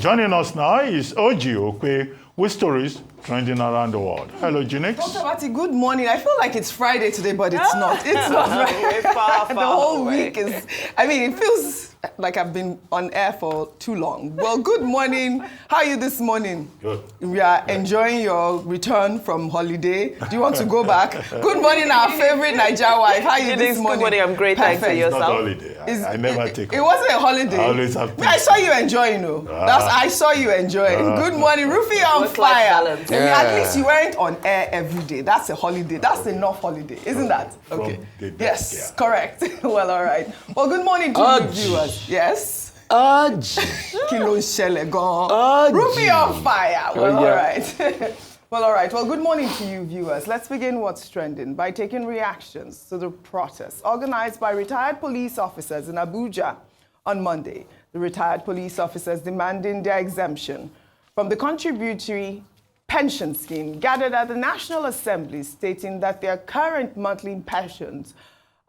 Joining us now is OjyOkpe with stories trending around the world. Hello, Jinx. Dr. Abati, good morning. I feel like it's Friday today, but it's not. It's not right. Far the whole away. week is, it feels like I've been on air for too long. Well, good morning. How are you this morning? Good. We are enjoying your return from holiday. Do you want to go back? Good morning, our favorite Niger wife. How are you this morning? Good morning. I'm great. Thanks to It's yourself. not a holiday. I never take It off. wasn't a holiday. I always have to. I saw you enjoying, though. I saw you enjoying. Good morning, Rufy on Work-life fire. balance. At least you weren't on air every day. That's a holiday. That's enough holiday, isn't that? Okay. Yes, correct. Well, all right. Well, good morning to you viewers. Yes. Kilo Shele gone. Rufy on fire. Well, all right. Well, all right. Well, good morning to you viewers. Let's begin what's trending by taking reactions to the protests organized by retired police officers in Abuja on Monday. The retired police officers demanding their exemption from the contributory pension scheme gathered at the National Assembly, stating that their current monthly pensions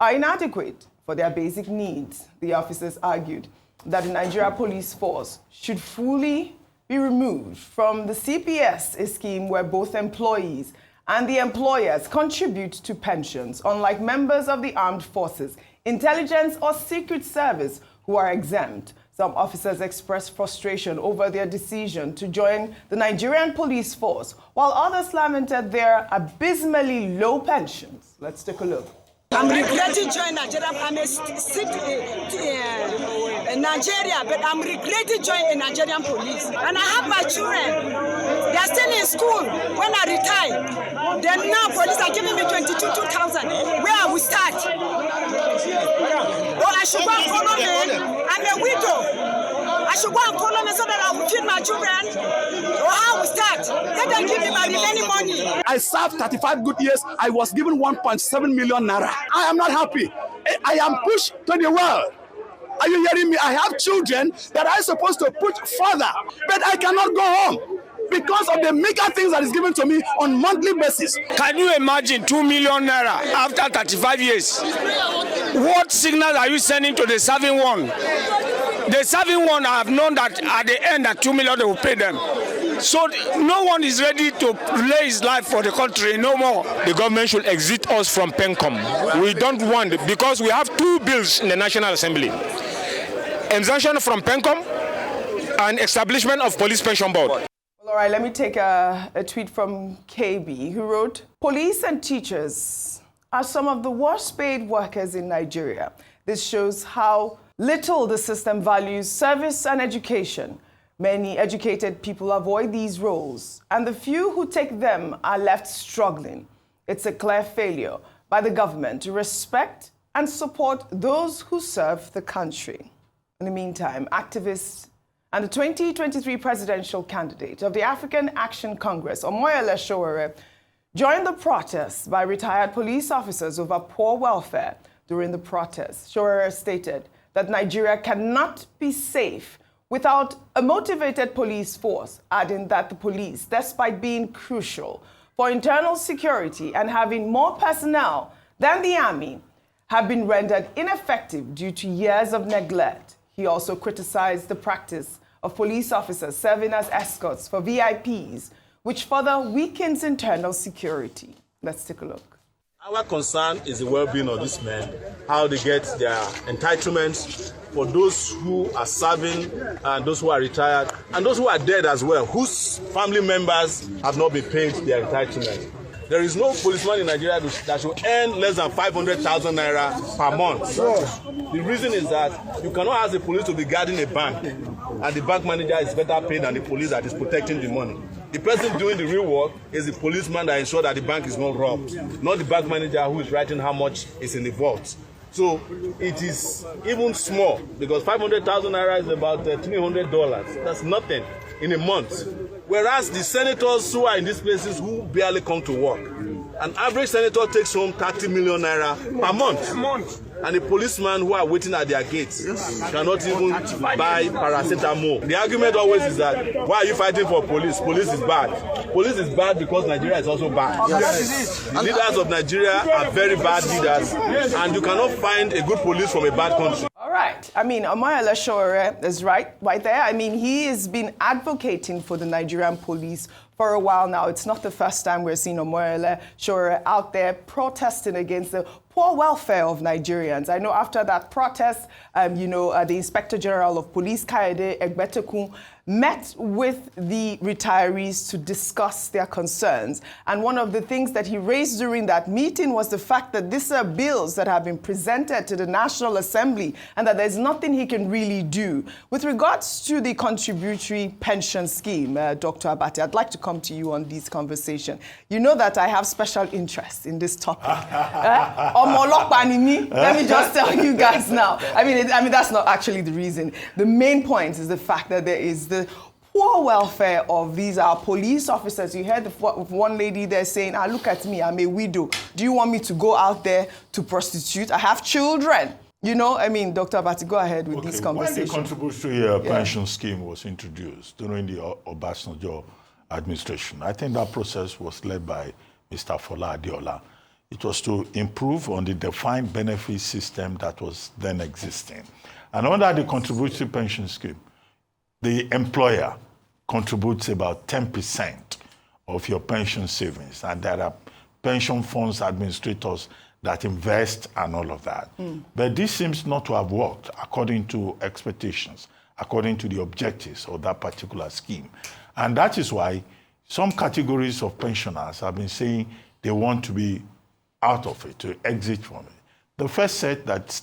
are inadequate for their basic needs. The officers argued that the Nigeria Police Force should fully be removed from the CPS, a scheme where both employees and the employers contribute to pensions, unlike members of the armed forces, intelligence or secret service who are exempt. Some officers expressed frustration over their decision to join the Nigerian Police Force, while others lamented their abysmally low pensions. Let's take a look. I'm regretting joining Nigeria. I'm Nigeria, but I'm regretting joining Nigerian police. And I have my children. They are still in school. When I retire, then now police are giving me 22,000. Where I will start? Or I should go and follow me. I'm a widow. I should go and follow me so that I will feed my children. Or how we start? Let them give me my remaining money. I served 35 good years. I was given 1.7 million naira. I am not happy. I am pushed to the world. Are you hearing me? I have children that I'm supposed to put further, but I cannot go home because of the mega things that is given to me on monthly basis. Can you imagine 2 million naira after 35 years? What signal are you sending to the serving one? The serving one have known that at the end that 2 million they will pay them. So no one is ready to lay his life for the country no more. The government should exit us from PENCOM. We don't want, because we have two bills in the National Assembly. Exemption from PENCOM and establishment of police pension board. Well, all right, let me take a tweet from KB, who wrote, "Police and teachers are some of the worst paid workers in Nigeria. This shows how little the system values service and education. Many educated people avoid these roles, and the few who take them are left struggling. It's a clear failure by the government to respect and support those who serve the country." In the meantime, activists and the 2023 presidential candidate of the African Action Congress, Omoyele Sowore, joined the protests by retired police officers over poor welfare. During the protests, Sowore stated that Nigeria cannot be safe without a motivated police force, adding that the police, despite being crucial for internal security and having more personnel than the army, have been rendered ineffective due to years of neglect. He also criticized the practice of police officers serving as escorts for VIPs, which further weakens internal security. Let's take a look. Our concern is the well-being of these men, how they get their entitlements for those who are serving and those who are retired and those who are dead as well, whose family members have not been paid their entitlement. There is no policeman in Nigeria that should earn less than 500,000 naira per month. The reason is that you cannot ask the police to be guarding a bank, and the bank manager is better paid than the police that is protecting the money. The person doing the real work is the policeman that ensures that the bank is not robbed, not the bank manager who is writing how much is in the vault. So it is even small, because 500,000 naira is about $300. That's nothing in a month. Whereas the senators who are in these places who barely come to work, an average senator takes home 30 million naira per month. And the policemen who are waiting at their gates cannot even buy paracetamol. The argument always is that, why are you fighting for police? Police is bad. Police is bad because Nigeria is also bad. The leaders of Nigeria are very bad leaders, and you cannot find a good police from a bad country. All right. I mean, Omoyele Sowore is right there. I mean, he has been advocating for the Nigerian police for a while now. It's not the first time we're seeing Omoyele Sowore out there protesting against the poor welfare of Nigerians. I know after that protest, the Inspector General of Police, Kayode Egbetekun, met with the retirees to discuss their concerns. And one of the things that he raised during that meeting was the fact that these are bills that have been presented to the National Assembly and that there's nothing he can really do. With regards to the contributory pension scheme, Dr. Abati, I'd like to come to you on this conversation. You know that I have special interest in this topic. Let me just tell you guys now. I mean, that's not actually the reason. The main point is the fact that there is the poor welfare of these police officers. You heard one lady there saying, look at me, I'm a widow. Do you want me to go out there to prostitute? I have children. You know, I mean, Dr. Abati, go ahead with this conversation. When the contributory pension scheme was introduced during the Obasanjo administration, I think that process was led by Mr. Fola Adeola. It was to improve on the defined benefit system that was then existing. And under the contributory pension scheme, the employer contributes about 10% of your pension savings. And there are pension funds administrators that invest and all of that. But this seems not to have worked according to expectations, according to the objectives of that particular scheme. And that is why some categories of pensioners have been saying they want to be out of it, to exit from it. The first set that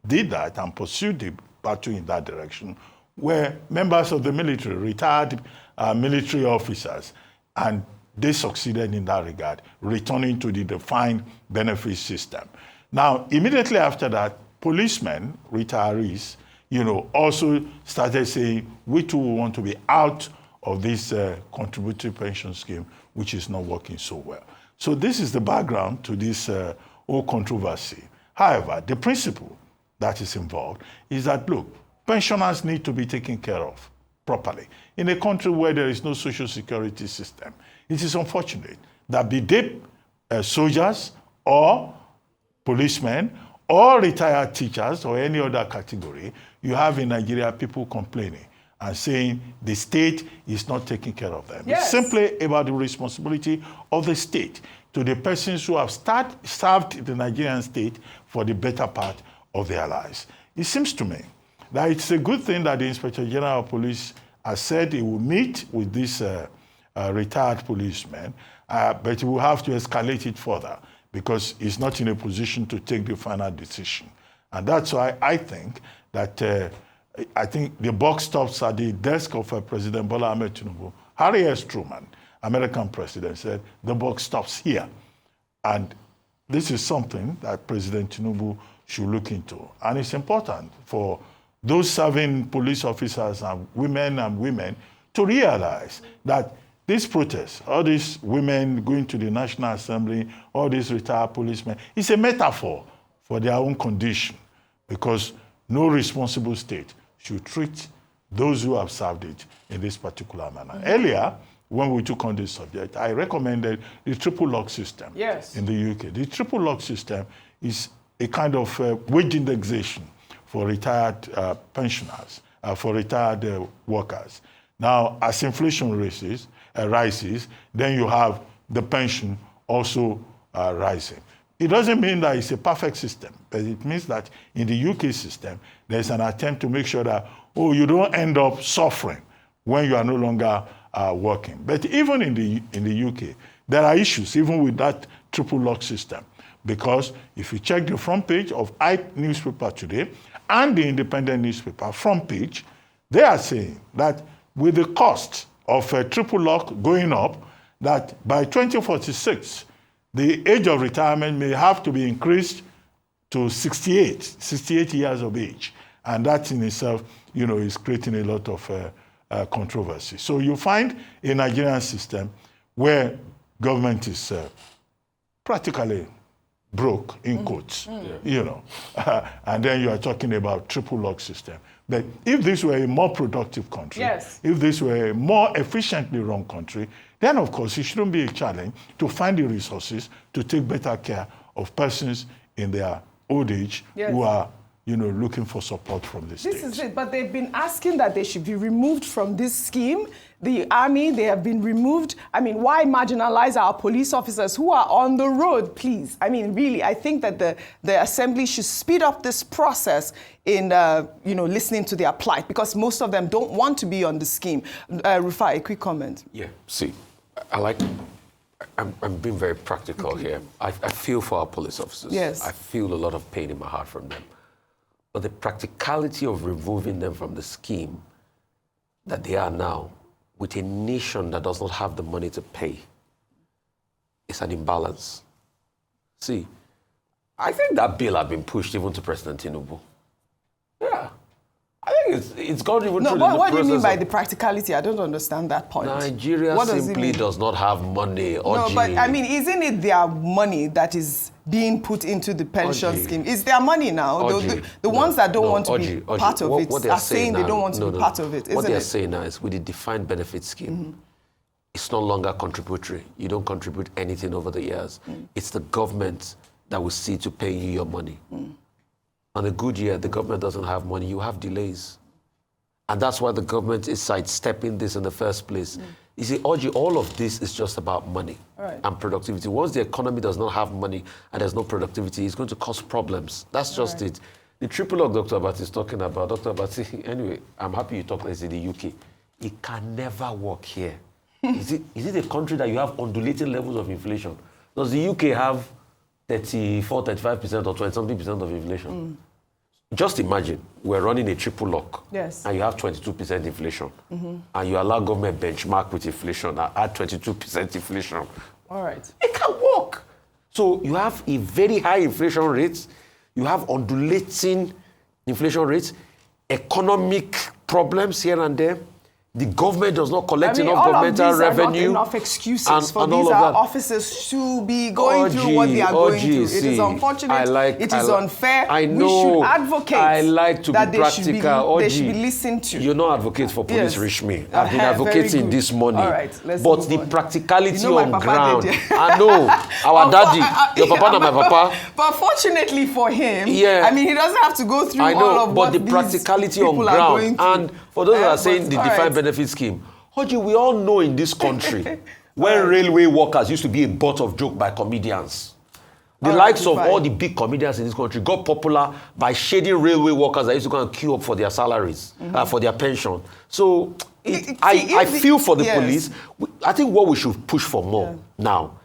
did that and pursued the battle in that direction were members of the military, retired military officers, and they succeeded in that regard, returning to the defined benefit system. Now, immediately after that, policemen, retirees, also started saying, we too want to be out of this contributory pension scheme, which is not working so well. So this is the background to this whole controversy. However, the principle that is involved is that, look, pensioners need to be taken care of properly. In a country where there is no social security system, it is unfortunate that be they soldiers or policemen or retired teachers or any other category, you have in Nigeria people complaining and saying the state is not taking care of them. Yes. It's simply about the responsibility of the state to the persons who have served the Nigerian state for the better part of their lives. It seems to me that it's a good thing that the Inspector General of Police has said he will meet with these retired policemen, but he will have to escalate it further because he's not in a position to take the final decision. And that's why I think that I think the buck stops at the desk of President Bola Tinubu. Harry S. Truman, American president, said the buck stops here. And this is something that President Tinubu should look into. And it's important for those serving police officers and women to realize that this protest, all these women going to the National Assembly, all these retired policemen, is a metaphor for their own condition, because no responsible state should treat those who have served it in this particular manner. Earlier, when we took on this subject, I recommended the triple lock system in the UK. The triple lock system is a kind of wage indexation for retired pensioners, for retired workers. Now, as inflation rises, then you have the pension also rising. It doesn't mean that it's a perfect system, but it means that in the UK system, there's an attempt to make sure that, you don't end up suffering when you are no longer working. But even in the UK, there are issues, even with that triple lock system. Because if you check the front page of newspaper today and the Independent newspaper front page, they are saying that with the cost of a triple lock going up, that by 2046, the age of retirement may have to be increased to 68 years of age. And that in itself, is creating a lot of controversy. So you find a Nigerian system where government is practically broke, in quotes, and then you are talking about triple lock system. But if this were a more productive country, if this were a more efficiently run country, then of course it shouldn't be a challenge to find the resources to take better care of persons in their old age who are, looking for support from the state. This is it, but they've been asking that they should be removed from this scheme. The army, they have been removed. I mean, why marginalize our police officers who are on the road, please? I mean, really, I think that the assembly should speed up this process in, listening to their plight, because most of them don't want to be on the scheme. Rufai, a quick comment. Yeah, see, I'm being very practical here. I feel for our police officers. Yes. I feel a lot of pain in my heart from them. But the practicality of removing them from the scheme that they are now, with a nation that does not have the money to pay, is an imbalance. See, I think that bill had been pushed even to President Tinubu. Yeah. I think it's gone even through the process. What do you mean by the practicality? I don't understand that point. Nigeria simply does not have money. No, but I mean, isn't it their money that is being put into the pension scheme? It's their money now. The ones that don't want to be part of it are saying they don't want to be part of it, isn't it? What they're saying now is with the defined benefit scheme, it's no longer contributory. You don't contribute anything over the years. It's the government that will see to pay you your money. On a good year, the government doesn't have money, you have delays. And that's why the government is sidestepping this in the first place. You see, all of this is just about money and productivity. Once the economy does not have money and there's no productivity, it's going to cause problems. That's just it. The triple lock Dr. Abati is talking about, Dr. Abati, anyway, I'm happy you talk like in the UK. It can never work here. Is it a country that you have undulating levels of inflation? Does the UK have 34, 35% or 20-something% of inflation? Just imagine, we're running a triple lock, and you have 22% inflation, and you allow government benchmark with inflation at 22% inflation. All right. It can work. So you have a very high inflation rate, you have undulating inflation rates, economic problems here and there. The government does not collect enough governmental revenue. Not enough excuses for these officers to be going through what they are going through. It is unfortunate. It is unfair. I know. We should advocate to be practical. They should be listened to. You're not advocate for police, reach me. I've been advocating this morning. All right, let's but move the on. Practicality on ground. I know. Our daddy, your papa and my papa. But fortunately for him, yeah. I mean, he doesn't have to go through all of what the practicality on ground. And for those that are saying the defined benefit scheme, Oji, we all know in this country when railway workers used to be a butt of joke by comedians. The likes of all the big comedians in this country got popular by shading railway workers that used to go and queue up for their salaries, for their pension. So I feel for the police. I think what we should push for more now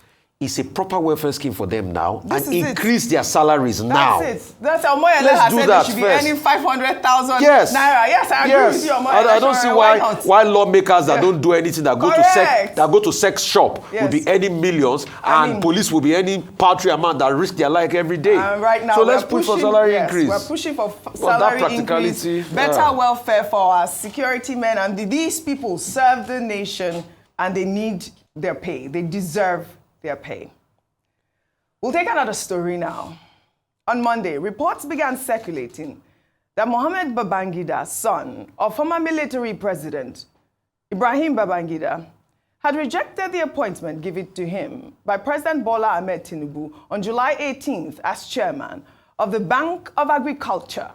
is a proper welfare scheme for them now and increase their salaries now. That's it. That's Omoyele has said they should be earning 500,000 naira. Yes, I agree with you, Omoyele. I don't see why lawmakers that don't do anything that go to sex shop will be earning millions and police will be earning paltry amount that risk their life every day. Right now, so let's push for salary increase. We're pushing for salary increase, better welfare for our security men, and these people serve the nation and they need their pay. They deserve their pay. We'll take another story now. On Monday, reports began circulating that Muhammed Babangida, son of former military president Ibrahim Babangida, had rejected the appointment given to him by President Bola Tinubu on July 18th as chairman of the Bank of Agriculture.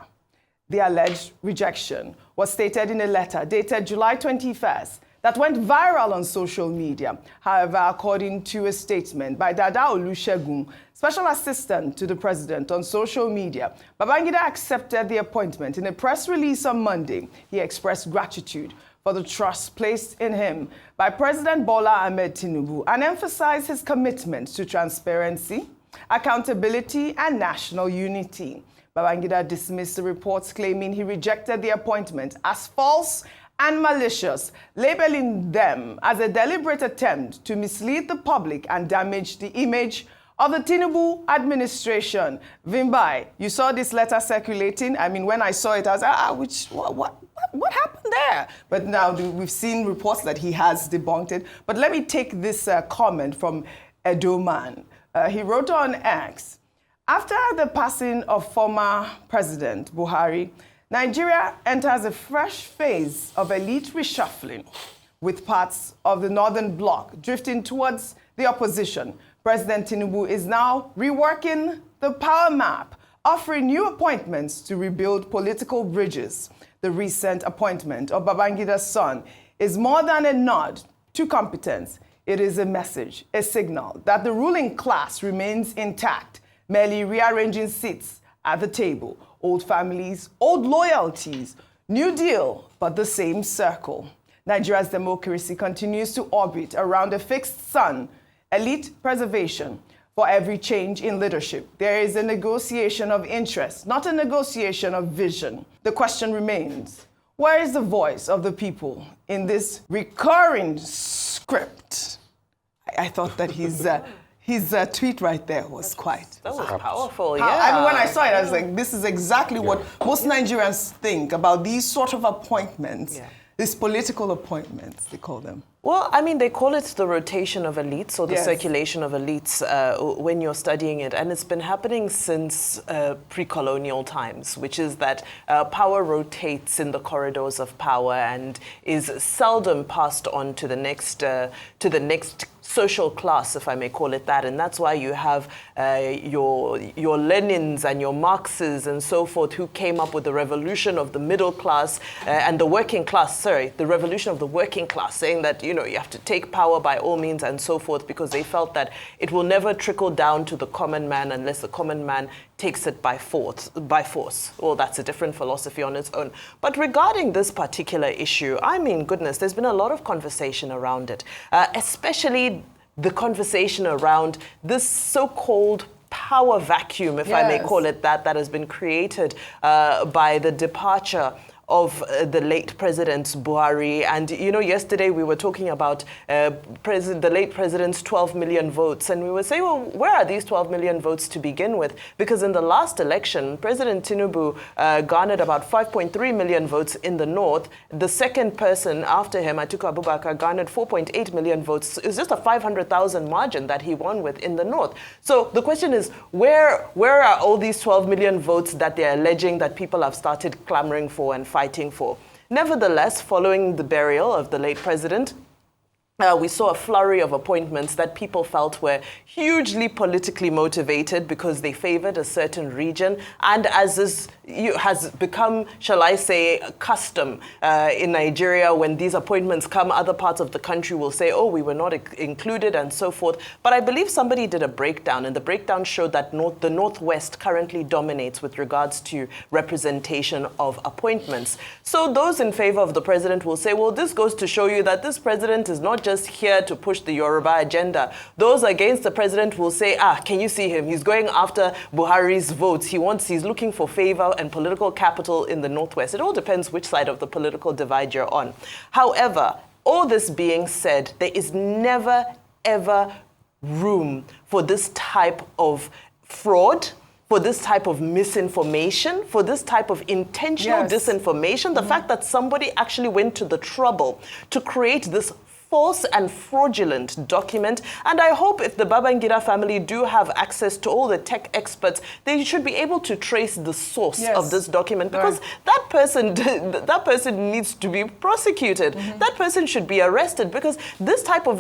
The alleged rejection was stated in a letter dated July 21st that went viral on social media. However, according to a statement by Dada Olusegun, special assistant to the president on social media, Babangida accepted the appointment. In a press release on Monday, he expressed gratitude for the trust placed in him by President Bola Tinubu and emphasized his commitment to transparency, accountability, and national unity. Babangida dismissed the reports claiming he rejected the appointment as false and malicious, labeling them as a deliberate attempt to mislead the public and damage the image of the Tinubu administration. Vimbai, you saw this letter circulating. I mean, when I saw it, I was what happened there? But now we've seen reports that he has debunked it. But let me take this comment from Edoman. He wrote on X, after the passing of former President Buhari, Nigeria enters a fresh phase of elite reshuffling, with parts of the northern bloc drifting towards the opposition. President Tinubu is now reworking the power map offering new appointments to rebuild political bridges. The recent appointment of Babangida's son is more than a nod to competence. It is a message, a signal that the ruling class remains intact, merely rearranging seats at the table. Old families, old loyalties, new deal, but the same circle. Nigeria's democracy continues to orbit around a fixed sun, elite preservation. For every change in leadership, there is a negotiation of interest, not a negotiation of vision. The question remains, where is the voice of the people in this recurring script? I thought that his tweet right there was quite... That was powerful, yeah. I mean, when I saw it, I was like, this is exactly what most Nigerians think about these sort of appointments, these political appointments, they call them. Well, I mean, they call it the rotation of elites or the circulation of elites when you're studying it. And it's been happening since pre-colonial times, which is that power rotates in the corridors of power and is seldom passed on to the next social class, if I may call it that. And that's why you have your Lenins and your Marxes and so forth who came up with the revolution of the middle class and the working class, the revolution of the working class, saying that, you know, you have to take power by all means and so forth, because they felt that it will never trickle down to the common man unless the common man takes it by force. Well, that's a different philosophy on its own. But regarding this particular issue, I mean, goodness, there's been a lot of conversation around it, especially the conversation around this so-called power vacuum, if I may call it that has been created by the departure of the late President Buhari. And, you know, yesterday we were talking about the late President's 12 million votes. And we were saying, well, where are these 12 million votes to begin with? Because in the last election, President Tinubu garnered about 5.3 million votes in the north. The second person after him, Atiku Abubakar, garnered 4.8 million votes. It was just a 500,000 margin that he won with in the north. So the question is, where are all these 12 million votes that they're alleging that people have started clamoring for and fighting for? Nevertheless, following the burial of the late president, we saw a flurry of appointments that people felt were hugely politically motivated because they favored a certain region. And as this has become, shall I say, custom in Nigeria, when these appointments come, other parts of the country will say, oh, we were not included and so forth. But I believe somebody did a breakdown, and the breakdown showed that the Northwest currently dominates with regards to representation of appointments. So those in favor of the president will say, well, this goes to show you that this president is not just here to push the Yoruba agenda. Those against the president will say, can you see him? He's going after Buhari's votes. He's looking for favor and political capital in the Northwest. It all depends which side of the political divide you're on. However, all this being said, there is never, ever room for this type of fraud, for this type of misinformation, for this type of intentional disinformation. The fact that somebody actually went to the trouble to create this false and fraudulent document. And I hope if the Babangida family do have access to all the tech experts, they should be able to trace the source of this document, because that person needs to be prosecuted. That person should be arrested, because this type of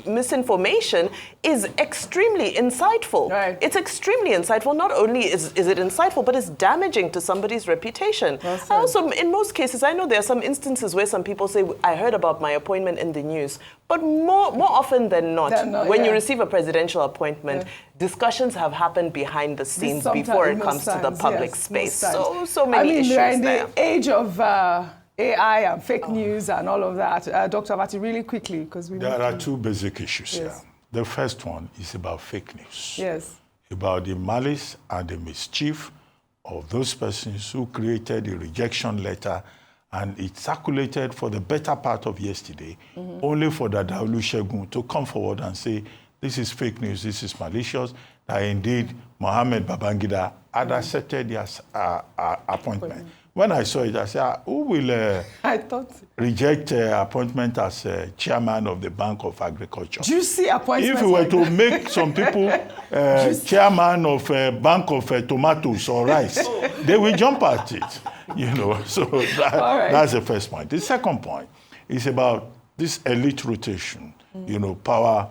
misinformation is extremely insightful. It's extremely insightful. Not only is it insightful, but it's damaging to somebody's reputation. Also, in most cases, I know there are some instances where some people say, I heard about my appointment in the news. But more often than not, when you receive a presidential appointment, discussions have happened behind the scenes before it comes to the public space. So many issues there. In the age of AI and fake news and all of that, Dr. Abati, really quickly, because there are two basic issues here. The first one is about fake news. About the malice and the mischief of those persons who created a rejection letter, and it circulated for the better part of yesterday, only for the Adewale Abati to come forward and say, this is fake news, this is malicious, that indeed Muhammed Babangida had accepted their appointment. When I saw it, I said, who will reject appointment as chairman of the Bank of Agriculture? Juicy appointment. If we were to make some people chairman of Bank of Tomatoes or rice, they will jump at it. You know, so that's the first point. The second point is about this elite rotation, you know, power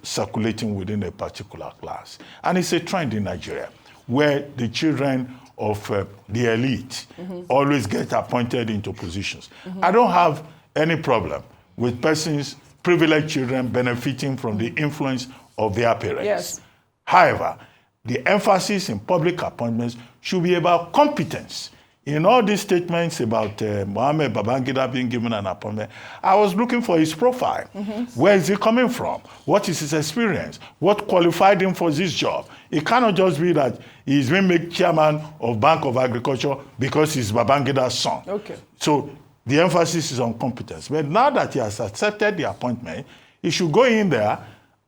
circulating within a particular class. And it's a trend in Nigeria. where the children of the elite always get appointed into positions. I don't have any problem with persons, privileged children, benefiting from the influence of their parents. Yes. However, the emphasis in public appointments should be about competence. In all these statements about Muhammed Babangida being given an appointment, I was looking for his profile. Where is he coming from? What is his experience? What qualified him for this job? It cannot just be that he's been made chairman of Bank of Agriculture because he's Babangida's son. Okay. So the emphasis is on competence. But now that he has accepted the appointment, he should go in there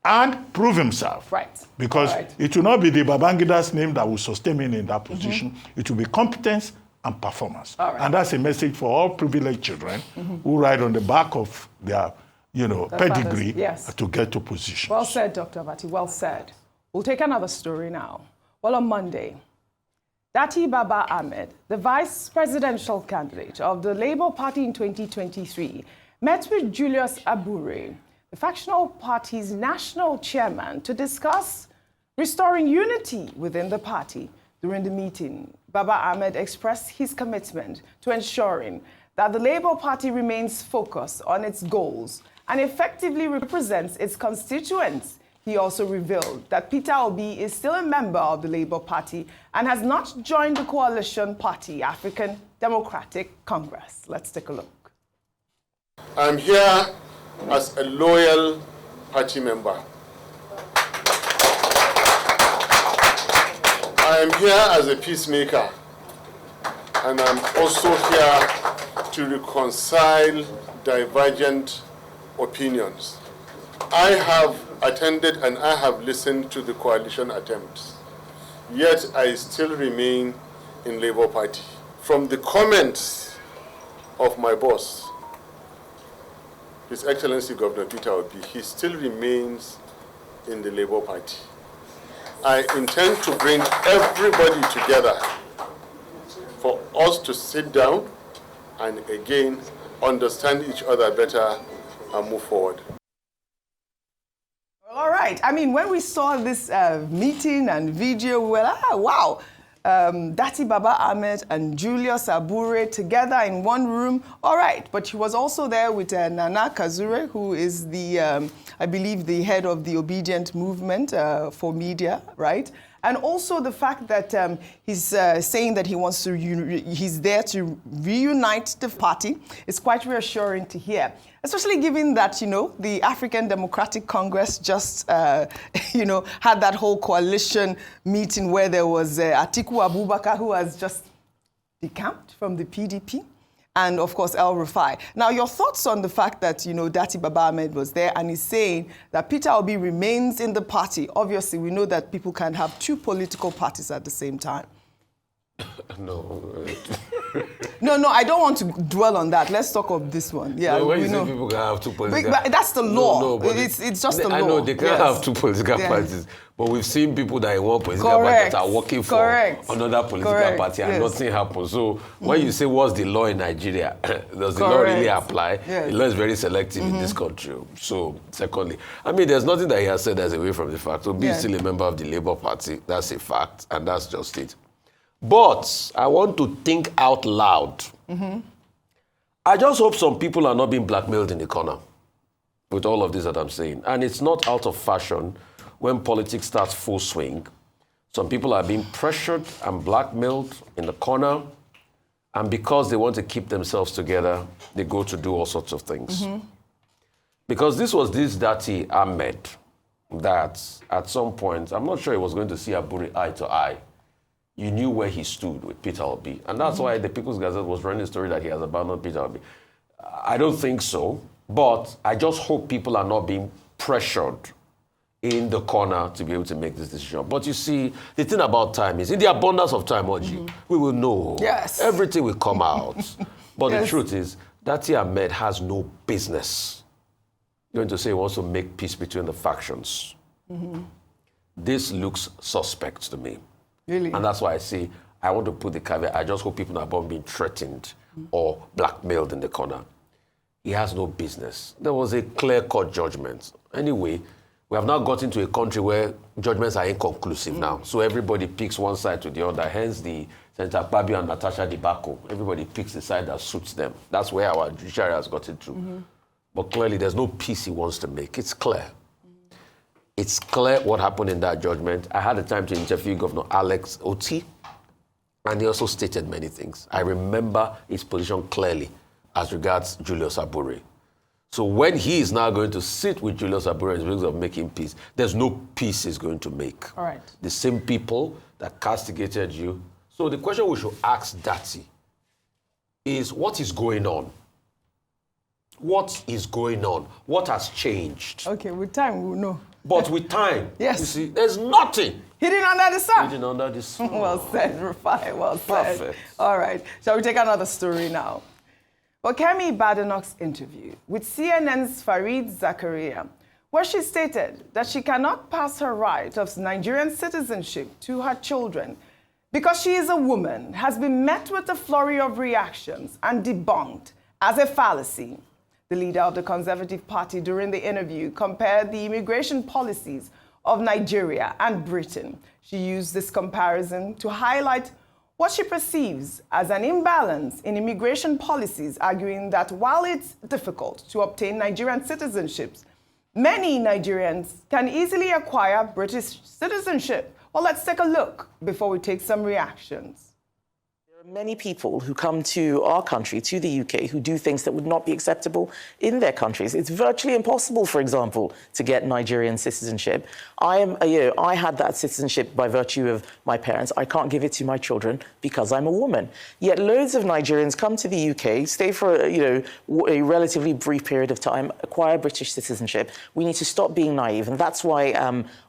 and prove himself. Right. Because it will not be the Babangida's name that will sustain him in that position. It will be competence and performance. And that's a message for all privileged children who ride on the back of their, pedigree to get to positions. Well said, Dr. Abati, well said. We'll take another story now. Well, on Monday, Dati Baba Ahmed, the vice presidential candidate of the Labour Party in 2023, met with Julius Abure, the factional party's national chairman, to discuss restoring unity within the party. During the meeting, Baba Ahmed expressed his commitment to ensuring that the Labour Party remains focused on its goals and effectively represents its constituents. He also revealed that Peter Obi is still a member of the Labour Party and has not joined the coalition party, African Democratic Congress. Let's take a look. I'm here as a loyal party member. I am here as a peacemaker, and I'm also here to reconcile divergent opinions. I have attended and I have listened to the coalition attempts, yet I still remain in Labour Party. From the comments of my boss, His Excellency Governor Peter Obi, he still remains in the Labour Party. I intend to bring everybody together for us to sit down and again understand each other better and move forward. All right. I mean, when we saw this meeting and video, we were like, wow. Dati Baba Ahmed and Julius Abure together in one room. All right. But he was also there with Nana Kazure, who is the, I believe, the head of the Obedient Movement for media, right? And also the fact that he's saying that he wants to, he's there to reunite the party is quite reassuring to hear. Especially given that, the African Democratic Congress just, had that whole coalition meeting where there was Atiku Abubakar, who has just decamped from the PDP, and of course El Rufai. Now, your thoughts on the fact that, Dati Baba Ahmed was there and he's saying that Peter Obi remains in the party. Obviously, we know that people can have two political parties at the same time. No. No, I don't want to dwell on that. Let's talk of this one. Yeah, when you say people can have two political but that's the law. No, but it's just the law. I know they can have two political political parties, but we've seen people that in one political party that are working for another political party and nothing happens. So when you say what's the law in Nigeria, does the law really apply? The law is very selective in this country. So secondly, I mean, there's nothing that he has said that's away from the fact. So being still a member of the Labour Party, that's a fact, and that's just it. But I want to think out loud. I just hope some people are not being blackmailed in the corner with all of this that I'm saying. And it's not out of fashion when politics starts full swing. Some people are being pressured and blackmailed in the corner. And because they want to keep themselves together, they go to do all sorts of things. Because this was this Dati Ahmed that at some point, I'm not sure he was going to see Abure eye to eye. You knew where he stood with Peter Obi. And that's why the People's Gazette was running a story that he has abandoned Peter Obi. I don't think so, but I just hope people are not being pressured in the corner to be able to make this decision. But you see, the thing about time is, in the abundance of time, Oji, we will know. Yes. Everything will come out. But the truth is, Dati Ahmed has no business going to say he wants to make peace between the factions. This looks suspect to me. Really? And that's why I say, I want to put the caveat, I just hope people are not being threatened or blackmailed in the corner. He has no business. There was a clear-cut judgment. Anyway, We have now gotten to a country where judgments are inconclusive now. So everybody picks one side to the other. Hence the Senator Akpabio and Natasha debacle. Everybody picks the side that suits them. That's where our judiciary has gotten to. But clearly, there's no peace he wants to make. It's clear. It's clear what happened in that judgment. I had the time to interview Governor Alex Oti, and he also stated many things. I remember his position clearly as regards Julius Abure. So when he is now going to sit with Julius Abure in terms of making peace, there's no peace he's going to make. All right. The same people that castigated you. So the question we should ask Dati is, what is going on? What is going on? What has changed? Okay, with time we'll know. But with time, yes. You see, there's nothing. Hidden under the sun. Hidden under the sun. Well said, Rufai, well said. Perfect. All right, shall we take another story now? Well, Kemi Badenoch's interview with CNN's Fareed Zakaria, where she stated that she cannot pass her right of Nigerian citizenship to her children because she is a woman, has been met with a flurry of reactions and debunked as a fallacy. The leader of the Conservative Party during the interview compared the immigration policies of Nigeria and Britain. She used this comparison to highlight what she perceives as an imbalance in immigration policies, arguing that while it's difficult to obtain Nigerian citizenships, many Nigerians can easily acquire British citizenship. Well, let's take a look before we take some reactions. Many people who come to our country, to the UK, who do things that would not be acceptable in their countries. It's virtually impossible, for example, to get Nigerian citizenship. I had that citizenship by virtue of my parents. I can't give it to my children because I'm a woman. Yet loads of Nigerians come to the UK, stay for a relatively brief period of time, acquire British citizenship. We need to stop being naive, and that's why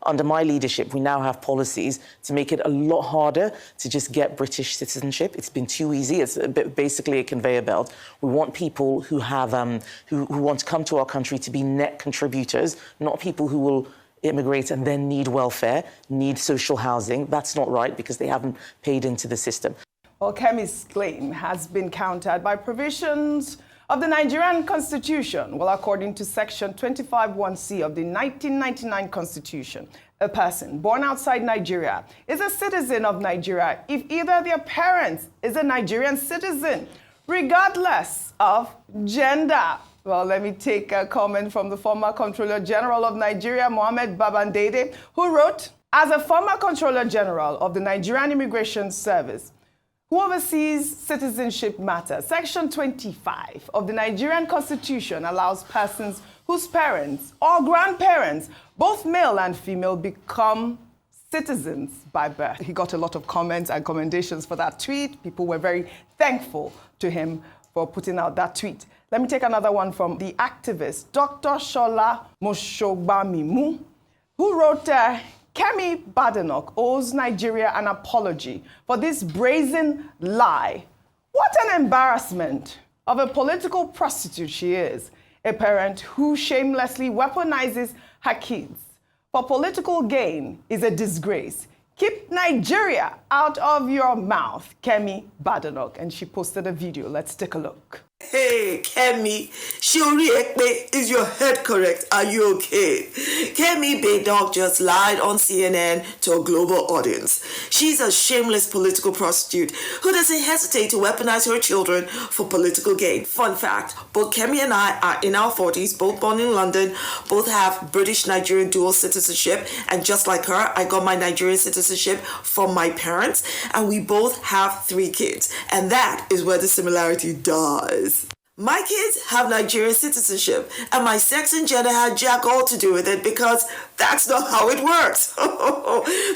under my leadership we now have policies to make it a lot harder to just get British citizenship. It's been too easy. It's basically a conveyor belt. We want people who have who want to come to our country to be net contributors, not people who will immigrate and then need welfare, need social housing. That's not right because they haven't paid into the system. Well, Kemi's claim has been countered by provisions of the Nigerian Constitution. Well, according to Section 25(1)(c) of the 1999 Constitution, a person born outside Nigeria is a citizen of Nigeria if either their parent is a Nigerian citizen, regardless of gender. Well, let me take a comment from the former Controller General of Nigeria, Muhammed Babangida, who wrote, as a former Controller General of the Nigerian Immigration Service, who oversees citizenship matters, Section 25 of the Nigerian Constitution allows persons whose parents or grandparents, both male and female, become citizens by birth. He got a lot of comments and commendations for that tweet. People were very thankful to him for putting out that tweet. Let me take another one from the activist, Dr. Shola Moshogbamimu, who wrote, Kemi Badenoch owes Nigeria an apology for this brazen lie. What an embarrassment of a political prostitute she is, a parent who shamelessly weaponizes her kids for political gain is a disgrace. Keep Nigeria out of your mouth, Kemi Badenoch. And she posted a video. Let's take a look. Hey, Kemi, OjyOkpe, is your head correct? Are you okay? Kemi Badenoch just lied on CNN to a global audience. She's a shameless political prostitute who doesn't hesitate to weaponize her children for political gain. Fun fact, both Kemi and I are in our 40s, both born in London, both have British-Nigerian dual citizenship, and just like her, I got my Nigerian citizenship from my parents, and we both have 3 kids, and that is where the similarity does. My kids have Nigerian citizenship, and my sex and gender had jack all to do with it because that's not how it works.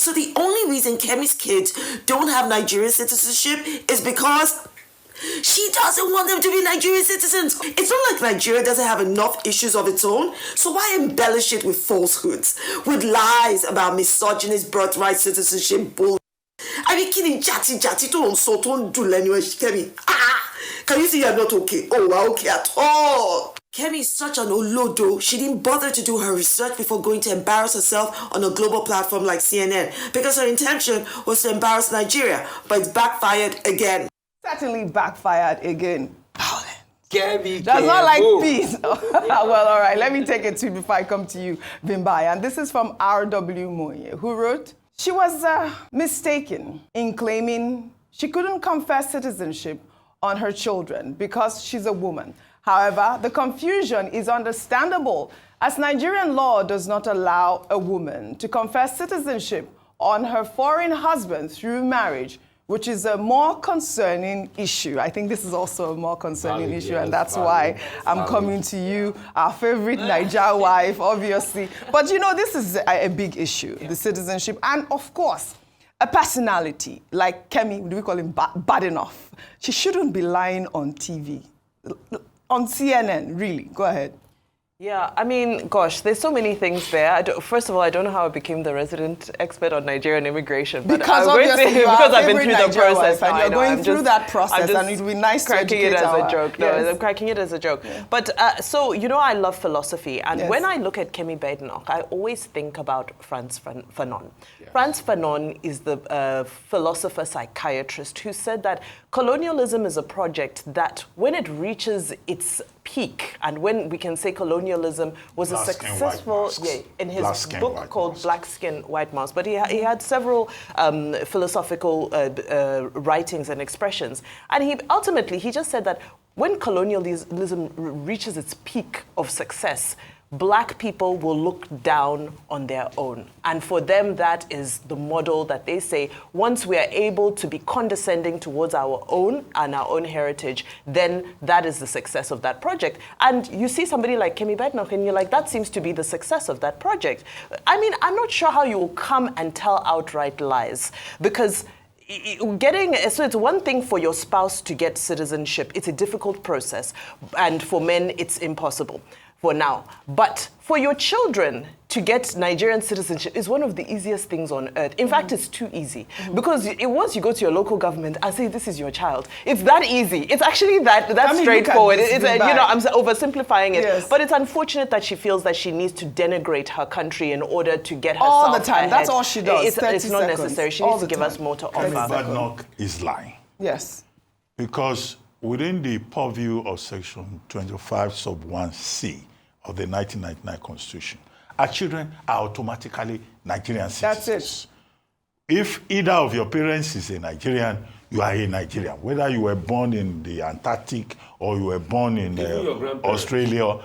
So the only reason Kemi's kids don't have Nigerian citizenship is because she doesn't want them to be Nigerian citizens. It's not like Nigeria doesn't have enough issues of its own, so why embellish it with falsehoods, with lies about misogynist birthright citizenship bull? I mean, kidding, jati to so don't do anyway, Kemi. Can you see you're not okay? Oh, we're okay at all. Kemi is such an olodo. She didn't bother to do her research before going to embarrass herself on a global platform like CNN because her intention was to embarrass Nigeria, but it's backfired again. Certainly backfired again. Violence. Kemi, That's not like peace. Well, all right, let me take it to before I come to you, Bimbai. And this is from R.W. Moye, who wrote, she was mistaken in claiming she couldn't confer citizenship on her children because she's a woman. However, the confusion is understandable as Nigerian law does not allow a woman to confer citizenship on her foreign husband through marriage, which is a more concerning issue. I think this is also a more concerning issue, and that's why I'm coming to you, our favorite Niger wife, obviously. But you know, this is a big issue, the citizenship, and of course, a personality like Kemi, do we call him Badenoch? She shouldn't be lying on TV, on CNN, really. Go ahead. Yeah, I mean, gosh, there's so many things there. First of all, I don't know how I became the resident expert on Nigerian immigration. But because obviously because I've been through the process. And you're going through that process, and it would be nice to educate it as a joke. Yes. No, I'm cracking it as a joke. Yeah. But so, you know, I love philosophy. And when I look at Kemi Badenoch, I always think about Frantz Fanon. Yes. Frantz Fanon is the philosopher psychiatrist who said that colonialism is a project that when it reaches its peak, and when we can say colonialism was a successful, in his book called Black Skin, White Mouse, but he had several philosophical writings and expressions. And he ultimately just said that when colonialism reaches its peak of success, Black people will look down on their own. And for them, that is the model that they say, once we are able to be condescending towards our own and our own heritage, then that is the success of that project. And you see somebody like Kemi Badenoch and you're like, that seems to be the success of that project. I mean, I'm not sure how you will come and tell outright lies, because so it's one thing for your spouse to get citizenship. It's a difficult process. And for men, it's impossible for now. But for your children to get Nigerian citizenship is one of the easiest things on earth. In fact, it's too easy. Because once you go to your local government and say, this is your child, it's that easy. It's actually that straightforward. You know, I'm oversimplifying it. Yes. But it's unfortunate that she feels that she needs to denigrate her country in order to get herself all the time. ahead. That's all she does. It's not necessary. She needs to give us more to offer. Kemi Badenoch is lying. Yes. Because within the purview of Section 25 sub 1C of the 1999 Constitution, our children are automatically Nigerian citizens. That's it. If either of your parents is a Nigerian, you are a Nigerian. Whether you were born in the Antarctic or you were born in Australia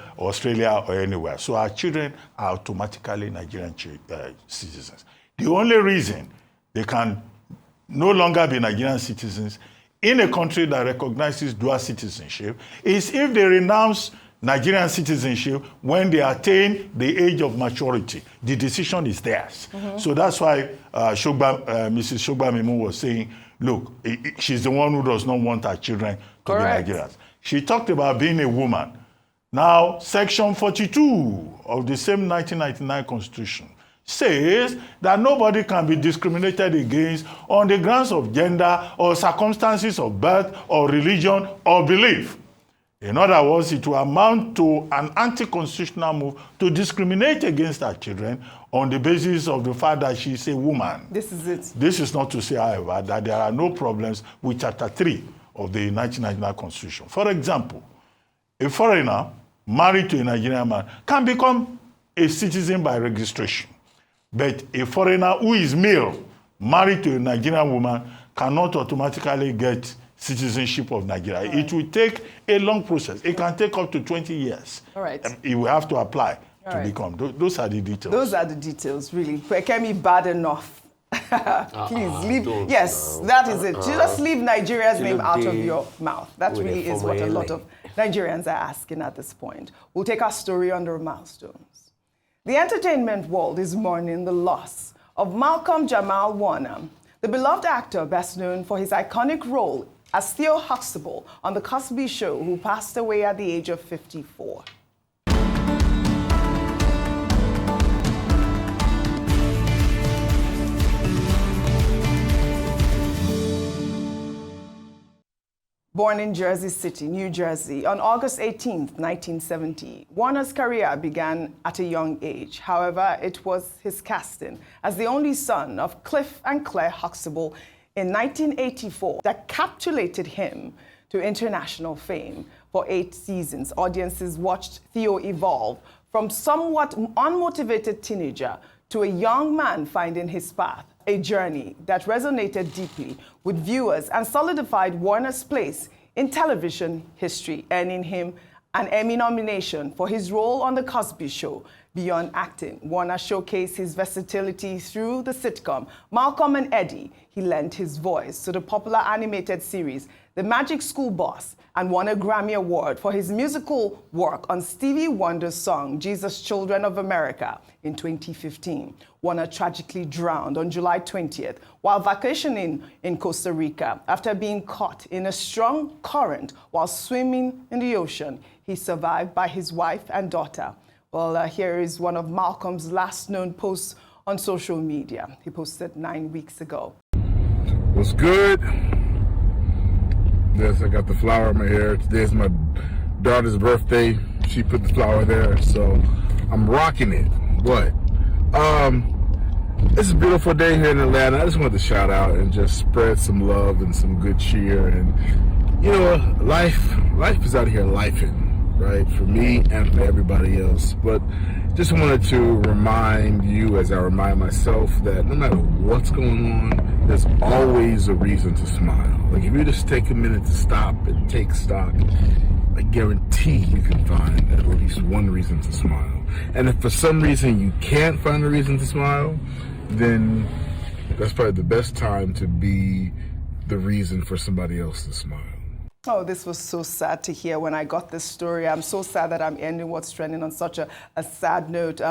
or anywhere. So our children are automatically Nigerian citizens. The only reason they can no longer be Nigerian citizens in a country that recognizes dual citizenship is if they renounce Nigerian citizenship when they attain the age of maturity. The decision is theirs. So that's why Mrs. Shogba Mimu was saying, look, she's the one who does not want her children to be Nigerians. She talked about being a woman. Now, Section 42 of the same 1999 Constitution says that nobody can be discriminated against on the grounds of gender or circumstances of birth or religion or belief. In other words, it will amount to an anti-constitutional move to discriminate against our children on the basis of the fact that she's a woman. This is it. This is not to say, however, that there are no problems with Chapter 3 of the 1999 Constitution. For example, a foreigner married to a Nigerian man can become a citizen by registration. But a foreigner who is male, married to a Nigerian woman, cannot automatically get citizenship of Nigeria. Right. It will take a long process. It can take up to 20 years. All right. It will have to apply to become. Those are the details. Those are the details, really. Kemi Badenoch. Please leave. Yes, that is it. Just leave Nigeria's name out of your mouth. That really is what a lot of Nigerians are asking at this point. We'll take our story under milestones. The entertainment world is mourning the loss of Malcolm Jamal Warner, the beloved actor best known for his iconic role as Theo Huxtable on The Cosby Show, who passed away at the age of 54. Born in Jersey City, New Jersey, on August 18, 1970, Warner's career began at a young age. However, it was his casting as the only son of Cliff and Claire Huxtable in 1984 that capitulated him to international fame For 8 seasons, audiences watched Theo evolve from somewhat unmotivated teenager to a young man finding his path, a journey that resonated deeply with viewers and solidified Warner's place in television history, earning him an Emmy nomination for his role on The Cosby Show. Beyond acting, Warner showcased his versatility through the sitcom Malcolm and Eddie. He lent his voice to the popular animated series The Magic School Bus and won a Grammy Award for his musical work on Stevie Wonder's song Jesus Children of America in 2015. Warner tragically drowned on July 20th while vacationing in Costa Rica after being caught in a strong current while swimming in the ocean. He survived by his wife and daughter. Well, here is one of Malcolm's last known posts on social media. He posted 9 weeks ago. What's good? Yes, I got the flower in my hair. Today's my daughter's birthday. She put the flower there, so I'm rocking it. What? It's a beautiful day here in Atlanta. I just wanted to shout out and just spread some love and some good cheer. And, you know, life is out here lifing. Right, for me and for everybody else. But just wanted to remind you, as I remind myself, that no matter what's going on, there's always a reason to smile. Like if you just take a minute to stop and take stock, I guarantee you can find at least one reason to smile. And if for some reason you can't find a reason to smile, then that's probably the best time to be the reason for somebody else to smile. Oh, this was so sad to hear when I got this story. I'm so sad that I'm ending What's Trending on such a sad note.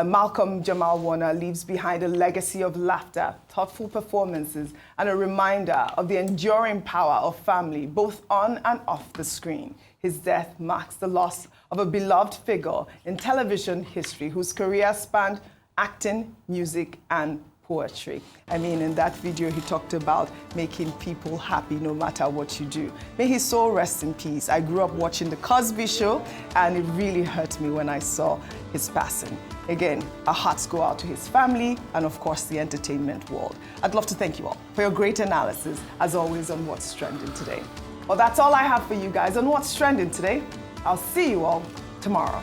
Malcolm Jamal Warner leaves behind a legacy of laughter, thoughtful performances, and a reminder of the enduring power of family, both on and off the screen. His death marks the loss of a beloved figure in television history whose career spanned acting, music, and poetry. I mean, in that video, he talked about making people happy no matter what you do. May his soul rest in peace. I grew up watching The Cosby Show, and it really hurt me when I saw his passing. Again, our hearts go out to his family and, of course, the entertainment world. I'd love to thank you all for your great analysis, as always, on What's Trending Today. Well, that's all I have for you guys on What's Trending Today. I'll see you all tomorrow.